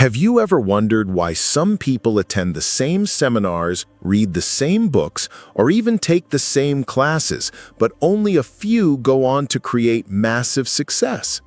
Have you ever wondered why some people attend the same seminars, read the same books, or even take the same classes, but only a few go on to create massive success?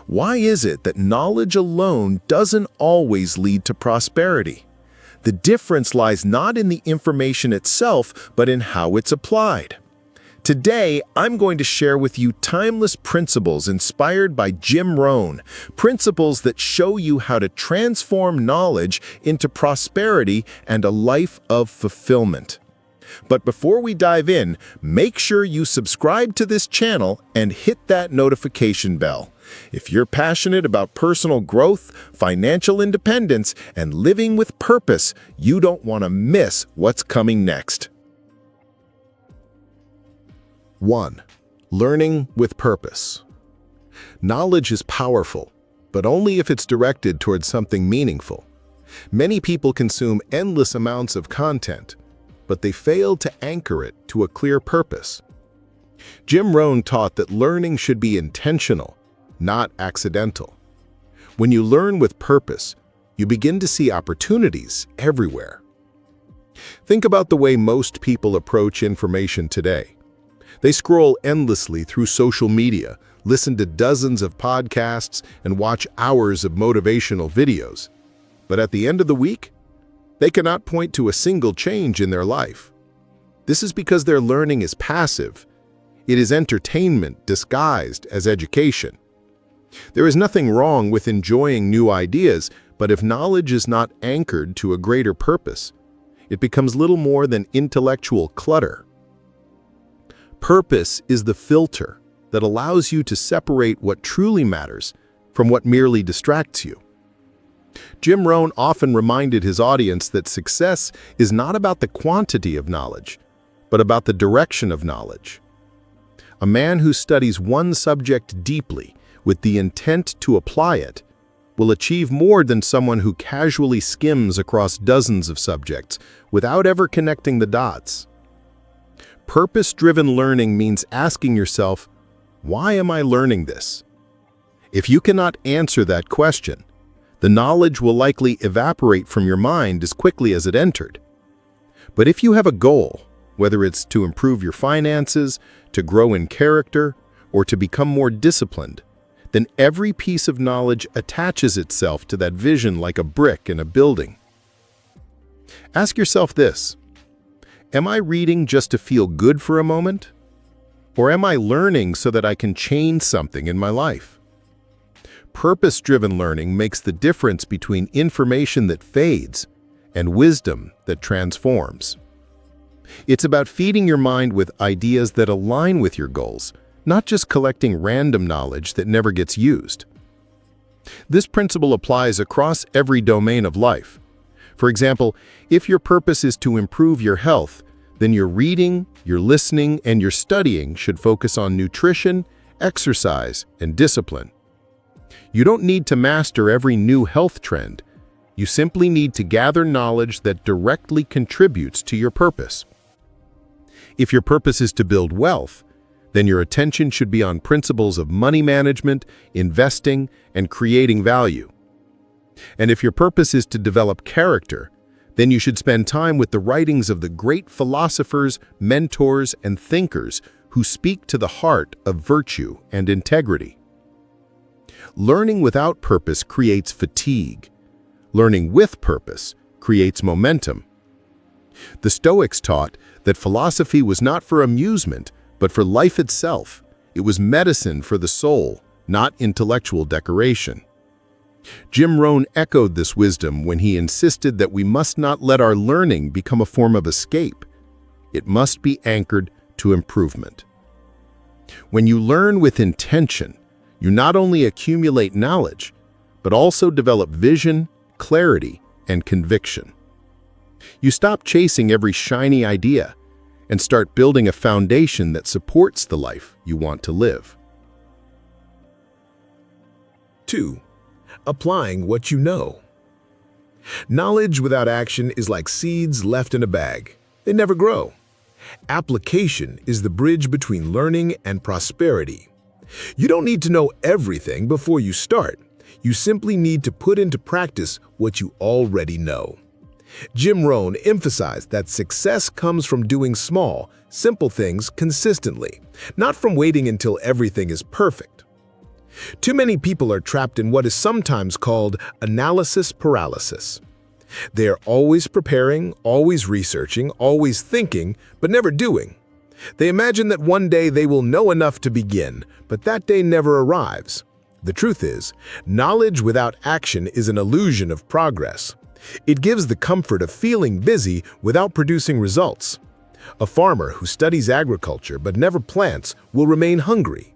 Why is it that knowledge alone doesn't always lead to prosperity? The difference lies not in the information itself, but in how it's applied. Today, I'm going to share with you timeless principles inspired by Jim Rohn, principles that show you how to transform knowledge into prosperity and a life of fulfillment. But before we dive in, make sure you subscribe to this channel and hit that notification bell. If you're passionate about personal growth, financial independence, and living with purpose, you don't want to miss what's coming next. 1. Learning with purpose. Knowledge is powerful, but only if it's directed towards something meaningful. Many people consume endless amounts of content, but they fail to anchor it to a clear purpose. Jim Rohn taught that learning should be intentional, not accidental. When you learn with purpose, you begin to see opportunities everywhere. Think about the way most people approach information today. They scroll endlessly through social media, listen to dozens of podcasts, and watch hours of motivational videos. But at the end of the week, they cannot point to a single change in their life. This is because their learning is passive. It is entertainment disguised as education. There is nothing wrong with enjoying new ideas, but if knowledge is not anchored to a greater purpose, it becomes little more than intellectual clutter. Purpose is the filter that allows you to separate what truly matters from what merely distracts you. Jim Rohn often reminded his audience that success is not about the quantity of knowledge, but about the direction of knowledge. A man who studies one subject deeply with the intent to apply it will achieve more than someone who casually skims across dozens of subjects without ever connecting the dots. Purpose-driven learning means asking yourself, why am I learning this? If you cannot answer that question, the knowledge will likely evaporate from your mind as quickly as it entered. But if you have a goal, whether it's to improve your finances, to grow in character, or to become more disciplined, then every piece of knowledge attaches itself to that vision like a brick in a building. Ask yourself this: am I reading just to feel good for a moment? Or am I learning so that I can change something in my life? Purpose-driven learning makes the difference between information that fades and wisdom that transforms. It's about feeding your mind with ideas that align with your goals, not just collecting random knowledge that never gets used. This principle applies across every domain of life. For example, if your purpose is to improve your health, then your reading, your listening, and your studying should focus on nutrition, exercise, and discipline. You don't need to master every new health trend. You simply need to gather knowledge that directly contributes to your purpose. If your purpose is to build wealth, then your attention should be on principles of money management, investing, and creating value. And if your purpose is to develop character, then you should spend time with the writings of the great philosophers, mentors, and thinkers who speak to the heart of virtue and integrity. Learning without purpose creates fatigue. Learning with purpose creates momentum. The Stoics taught that philosophy was not for amusement, but for life itself. It was medicine for the soul, not intellectual decoration. Jim Rohn echoed this wisdom when he insisted that we must not let our learning become a form of escape. It must be anchored to improvement. When you learn with intention, you not only accumulate knowledge, but also develop vision, clarity, and conviction. You stop chasing every shiny idea and start building a foundation that supports the life you want to live. 2. Applying what you know. Knowledge without action is like seeds left in a bag. They never grow. Application is the bridge between learning and prosperity. You don't need to know everything before you start. You simply need to put into practice what you already know. Jim Rohn emphasized that success comes from doing small, simple things consistently, not from waiting until everything is perfect. Too many people are trapped in what is sometimes called analysis paralysis. They are always preparing, always researching, always thinking, but never doing. They imagine that one day they will know enough to begin, but that day never arrives. The truth is, knowledge without action is an illusion of progress. It gives the comfort of feeling busy without producing results. A farmer who studies agriculture but never plants will remain hungry.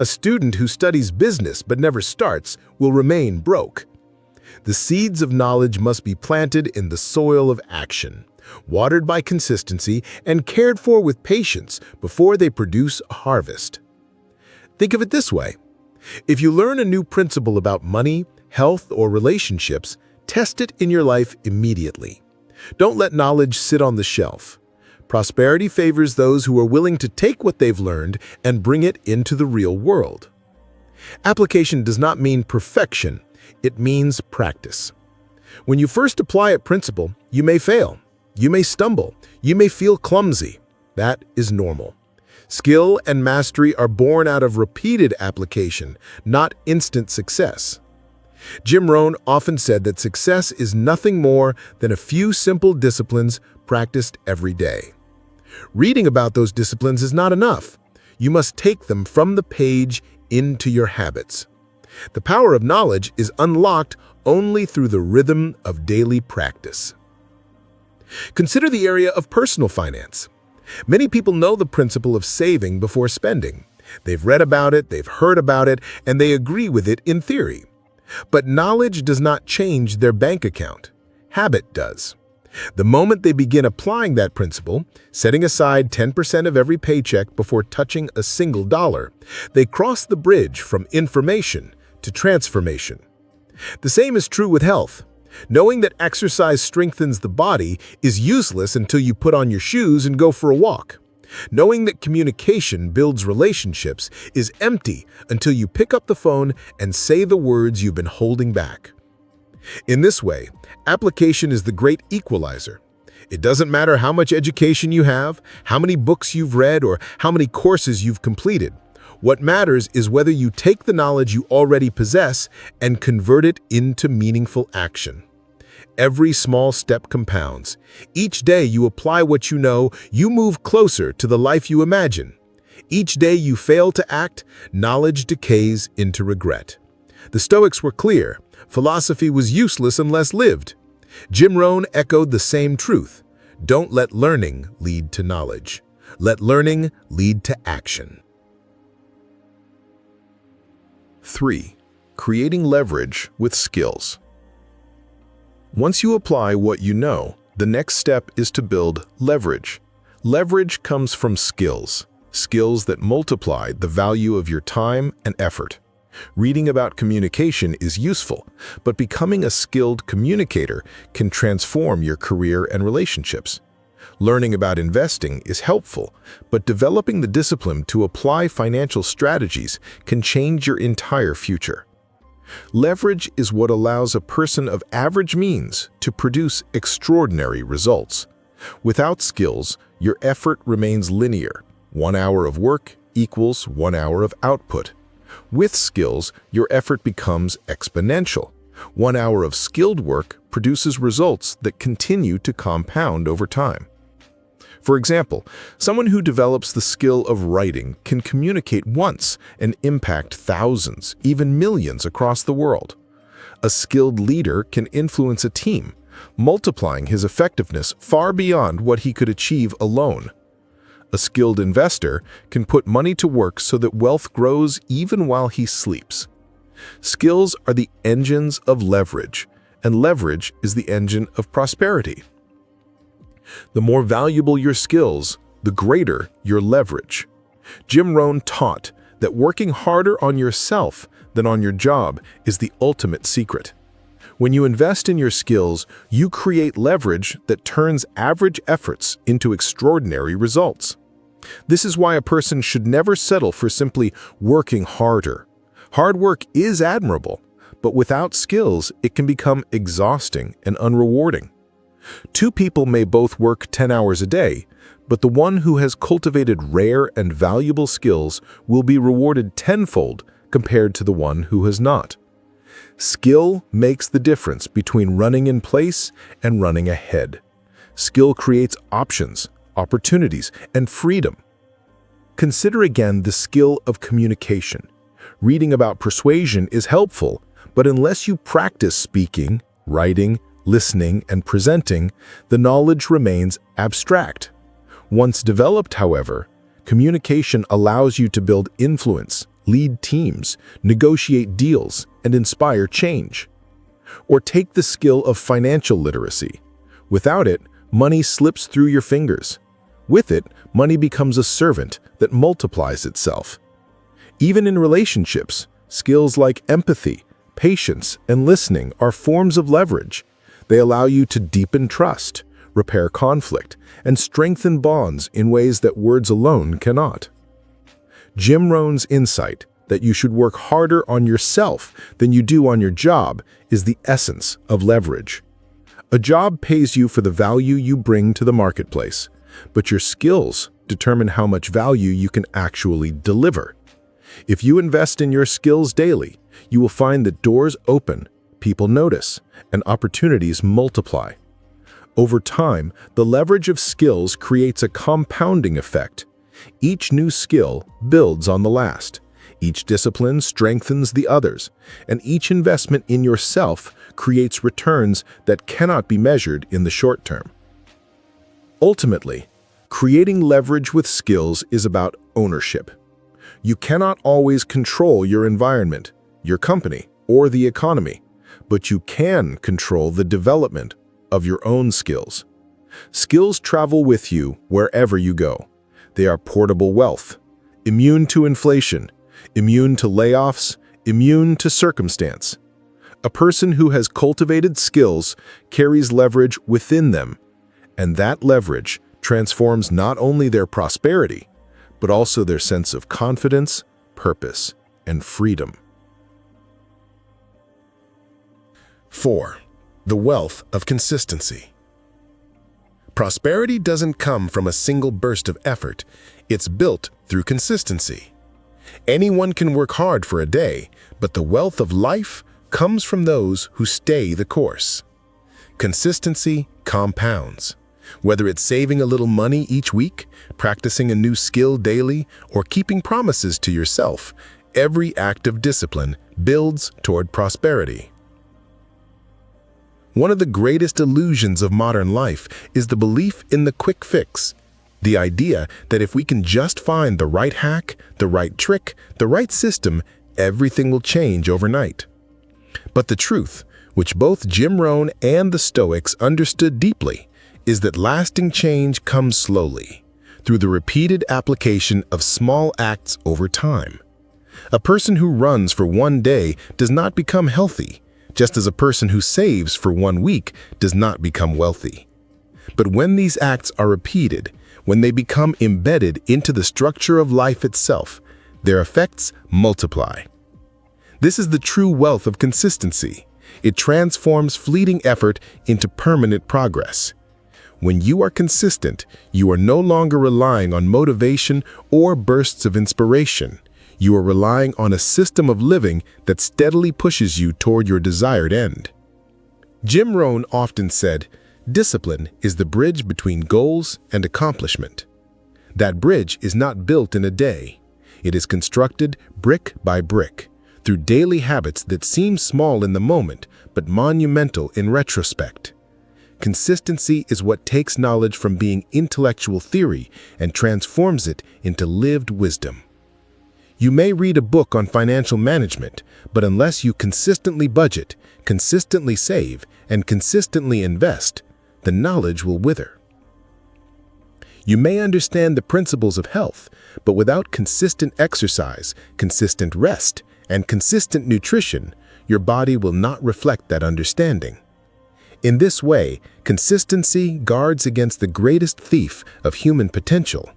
A student who studies business but never starts will remain broke. The seeds of knowledge must be planted in the soil of action, watered by consistency and cared for with patience before they produce a harvest. Think of it this way. If you learn a new principle about money, health, or relationships, test it in your life immediately. Don't let knowledge sit on the shelf. Prosperity favors those who are willing to take what they've learned and bring it into the real world. Application does not mean perfection, it means practice. When you first apply a principle, you may fail, you may stumble, you may feel clumsy. That is normal. Skill and mastery are born out of repeated application, not instant success. Jim Rohn often said that success is nothing more than a few simple disciplines practiced every day. Reading about those disciplines is not enough. You must take them from the page into your habits. The power of knowledge is unlocked only through the rhythm of daily practice. Consider the area of personal finance. Many people know the principle of saving before spending. They've read about it, they've heard about it, and they agree with it in theory. But knowledge does not change their bank account. Habit does. The moment they begin applying that principle, setting aside 10% of every paycheck before touching a single dollar, they cross the bridge from information to transformation. The same is true with health. Knowing that exercise strengthens the body is useless until you put on your shoes and go for a walk. Knowing that communication builds relationships is empty until you pick up the phone and say the words you've been holding back. In this way, application is the great equalizer. It doesn't matter how much education you have, how many books you've read, or how many courses you've completed. What matters is whether you take the knowledge you already possess and convert it into meaningful action. Every small step compounds. Each day you apply what you know, you move closer to the life you imagine. Each day you fail to act, knowledge decays into regret. The Stoics were clear. Philosophy was useless unless lived. Jim Rohn echoed the same truth. Don't let learning lead to knowledge. Let learning lead to action. 3. Creating leverage with skills. Once you apply what you know, the next step is to build leverage. Leverage comes from skills that multiply the value of your time and effort. Reading about communication is useful, but becoming a skilled communicator can transform your career and relationships. Learning about investing is helpful, but developing the discipline to apply financial strategies can change your entire future. Leverage is what allows a person of average means to produce extraordinary results. Without skills, your effort remains linear. 1 hour of work equals 1 hour of output. With skills, your effort becomes exponential. 1 hour of skilled work produces results that continue to compound over time. For example, someone who develops the skill of writing can communicate once and impact thousands, even millions across the world. A skilled leader can influence a team, multiplying his effectiveness far beyond what he could achieve alone. A skilled investor can put money to work so that wealth grows even while he sleeps. Skills are the engines of leverage, and leverage is the engine of prosperity. The more valuable your skills, the greater your leverage. Jim Rohn taught that working harder on yourself than on your job is the ultimate secret. When you invest in your skills, you create leverage that turns average efforts into extraordinary results. This is why a person should never settle for simply working harder. Hard work is admirable, but without skills, it can become exhausting and unrewarding. Two people may both work 10 hours a day, but the one who has cultivated rare and valuable skills will be rewarded tenfold compared to the one who has not. Skill makes the difference between running in place and running ahead. Skill creates options, opportunities, and freedom. Consider again the skill of communication. Reading about persuasion is helpful, but unless you practice speaking, writing, listening, and presenting, the knowledge remains abstract. Once developed, however, communication allows you to build influence, lead teams, negotiate deals, and inspire change. Or take the skill of financial literacy. Without it, money slips through your fingers. With it, money becomes a servant that multiplies itself. Even in relationships, skills like empathy, patience, and listening are forms of leverage. They allow you to deepen trust, repair conflict, and strengthen bonds in ways that words alone cannot. Jim Rohn's insight that you should work harder on yourself than you do on your job is the essence of leverage. A job pays you for the value you bring to the marketplace, but your skills determine how much value you can actually deliver. If you invest in your skills daily, you will find that doors open, people notice, and opportunities multiply. Over time, the leverage of skills creates a compounding effect. Each new skill builds on the last. Each discipline strengthens the others, and each investment in yourself creates returns that cannot be measured in the short term. Ultimately, creating leverage with skills is about ownership. You cannot always control your environment, your company, or the economy, but you can control the development of your own skills. Skills travel with you wherever you go. They are portable wealth, immune to inflation, immune to layoffs, immune to circumstance. A person who has cultivated skills carries leverage within them, and that leverage transforms not only their prosperity, but also their sense of confidence, purpose, and freedom. 4. The wealth of consistency. Prosperity doesn't come from a single burst of effort. It's built through consistency. Anyone can work hard for a day, but the wealth of life comes from those who stay the course. Consistency compounds. Whether it's saving a little money each week, practicing a new skill daily, or keeping promises to yourself, every act of discipline builds toward prosperity. One of the greatest illusions of modern life is the belief in the quick fix. The idea that if we can just find the right hack, the right trick, the right system, everything will change overnight. But the truth, which both Jim Rohn and the Stoics understood deeply, is that lasting change comes slowly, through the repeated application of small acts over time. A person who runs for one day does not become healthy, just as a person who saves for 1 week does not become wealthy. But when these acts are repeated, when they become embedded into the structure of life itself, their effects multiply. This is the true wealth of consistency. It transforms fleeting effort into permanent progress. When you are consistent, you are no longer relying on motivation or bursts of inspiration. You are relying on a system of living that steadily pushes you toward your desired end. Jim Rohn often said, "Discipline is the bridge between goals and accomplishment." That bridge is not built in a day. It is constructed brick by brick, through daily habits that seem small in the moment, but monumental in retrospect. Consistency is what takes knowledge from being intellectual theory and transforms it into lived wisdom. You may read a book on financial management, but unless you consistently budget, consistently save, and consistently invest, the knowledge will wither. You may understand the principles of health, but without consistent exercise, consistent rest, and consistent nutrition, your body will not reflect that understanding. In this way, consistency guards against the greatest thief of human potential,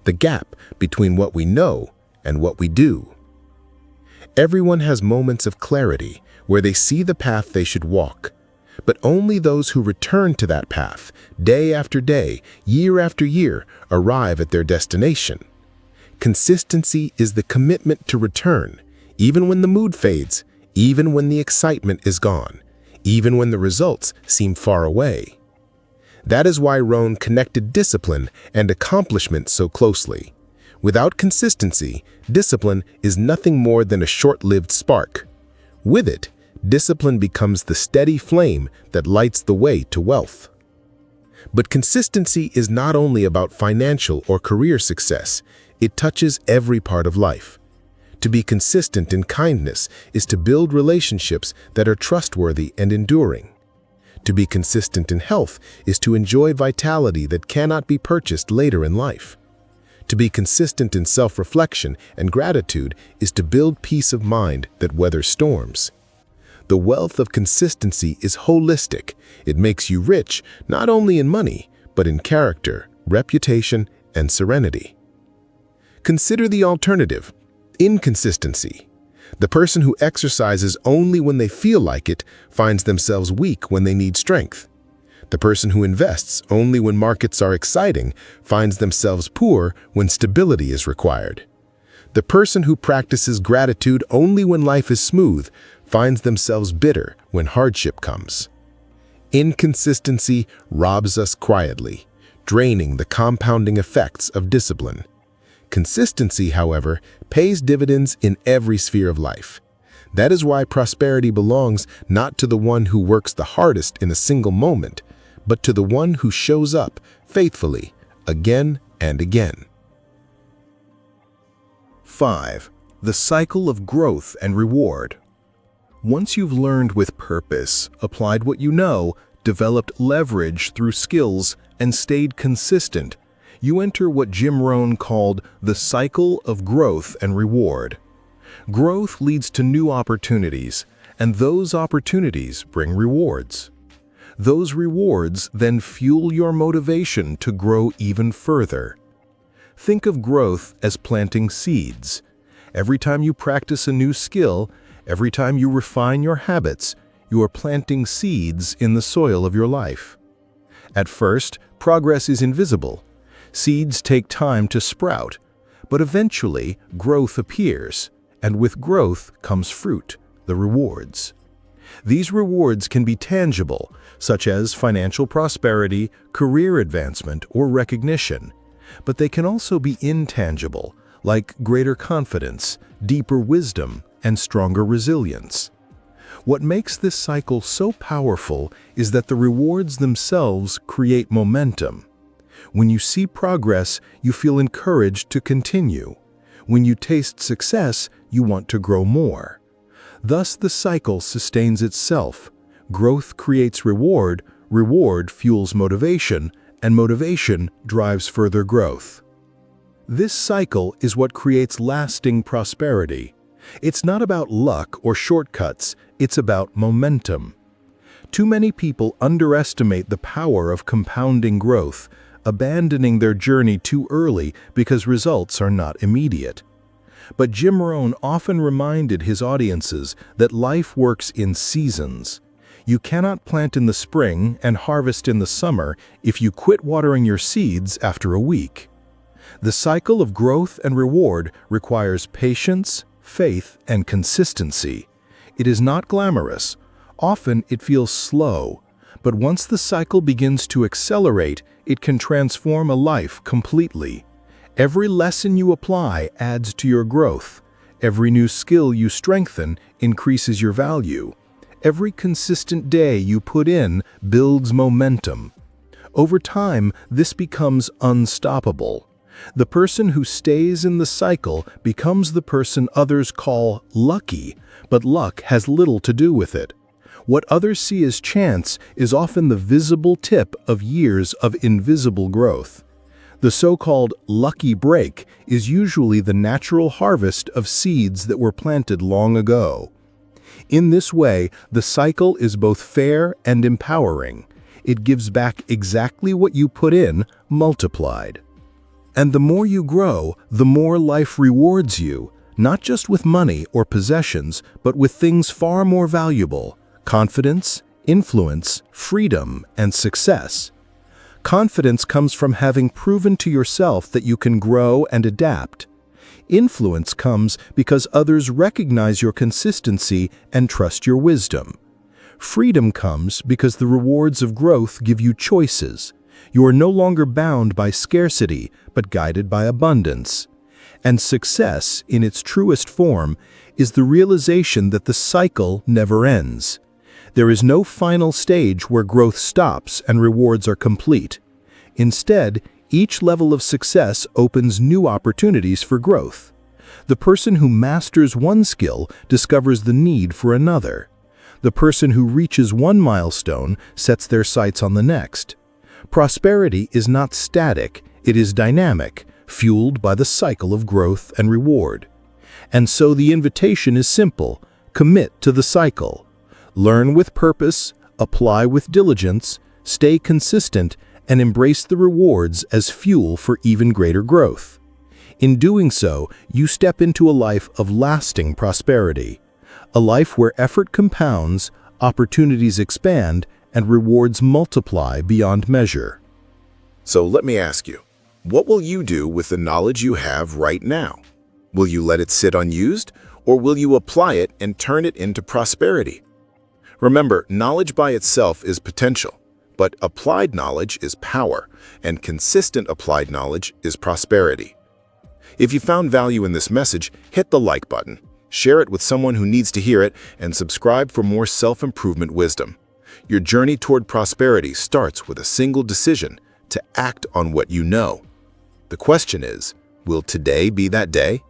the gap between what we know and what we do. Everyone has moments of clarity where they see the path they should walk. But only those who return to that path, day after day, year after year, arrive at their destination. Consistency is the commitment to return, even when the mood fades, even when the excitement is gone, even when the results seem far away. That is why Rohn connected discipline and accomplishment so closely. Without consistency, discipline is nothing more than a short-lived spark. With it, discipline becomes the steady flame that lights the way to wealth. But consistency is not only about financial or career success, it touches every part of life. To be consistent in kindness is to build relationships that are trustworthy and enduring. To be consistent in health is to enjoy vitality that cannot be purchased later in life. To be consistent in self-reflection and gratitude is to build peace of mind that weathers storms. The wealth of consistency is holistic. It makes you rich not only in money, but in character, reputation, and serenity. Consider the alternative: inconsistency. The person who exercises only when they feel like it finds themselves weak when they need strength. The person who invests only when markets are exciting finds themselves poor when stability is required. The person who practices gratitude only when life is smooth finds themselves bitter when hardship comes. Inconsistency robs us quietly, draining the compounding effects of discipline. Consistency, however, pays dividends in every sphere of life. That is why prosperity belongs not to the one who works the hardest in a single moment, but to the one who shows up faithfully again and again. 5. The cycle of growth and reward. Once you've learned with purpose, applied what you know, developed leverage through skills, and stayed consistent, you enter what Jim Rohn called the cycle of growth and reward. Growth leads to new opportunities, and those opportunities bring rewards. Those rewards then fuel your motivation to grow even further. Think of growth as planting seeds. Every time you practice a new skill, every time you refine your habits, you are planting seeds in the soil of your life. At first, progress is invisible. Seeds take time to sprout, but eventually growth appears, and with growth comes fruit, the rewards. These rewards can be tangible, such as financial prosperity, career advancement, or recognition, but they can also be intangible, like greater confidence, deeper wisdom, and stronger resilience. What makes this cycle so powerful is that the rewards themselves create momentum. When you see progress, you feel encouraged to continue. When you taste success, you want to grow more. Thus, the cycle sustains itself. Growth creates reward, reward fuels motivation, and motivation drives further growth. This cycle is what creates lasting prosperity. It's not about luck or shortcuts, it's about momentum. Too many people underestimate the power of compounding growth, abandoning their journey too early because results are not immediate. But Jim Rohn often reminded his audiences that life works in seasons. You cannot plant in the spring and harvest in the summer if you quit watering your seeds after a week. The cycle of growth and reward requires patience, faith, and consistency. It is not glamorous. Often it feels slow, but once the cycle begins to accelerate, it can transform a life completely. Every lesson you apply adds to your growth. Every new skill you strengthen increases your value. Every consistent day you put in builds momentum. Over time, this becomes unstoppable. The person who stays in the cycle becomes the person others call lucky, but luck has little to do with it. What others see as chance is often the visible tip of years of invisible growth. The so-called lucky break is usually the natural harvest of seeds that were planted long ago. In this way, the cycle is both fair and empowering. It gives back exactly what you put in, multiplied. And the more you grow, the more life rewards you, not just with money or possessions, but with things far more valuable: confidence, influence, freedom, and success. Confidence comes from having proven to yourself that you can grow and adapt. Influence comes because others recognize your consistency and trust your wisdom. Freedom comes because the rewards of growth give you choices. You are no longer bound by scarcity, but guided by abundance. And success, in its truest form, is the realization that the cycle never ends. There is no final stage where growth stops and rewards are complete. Instead, each level of success opens new opportunities for growth. The person who masters one skill discovers the need for another. The person who reaches one milestone sets their sights on the next. Prosperity is not static, it is dynamic, fueled by the cycle of growth and reward. And so the invitation is simple: commit to the cycle. Learn with purpose, apply with diligence, stay consistent, and embrace the rewards as fuel for even greater growth. In doing so, you step into a life of lasting prosperity, a life where effort compounds, opportunities expand, and rewards multiply beyond measure. So let me ask you, what will you do with the knowledge you have right now? Will you let it sit unused, or will you apply it and turn it into prosperity? Remember, knowledge by itself is potential, but applied knowledge is power, and consistent applied knowledge is prosperity. If you found value in this message, hit the like button, share it with someone who needs to hear it, and subscribe for more self-improvement wisdom. Your journey toward prosperity starts with a single decision: to act on what you know. The question is, will today be that day?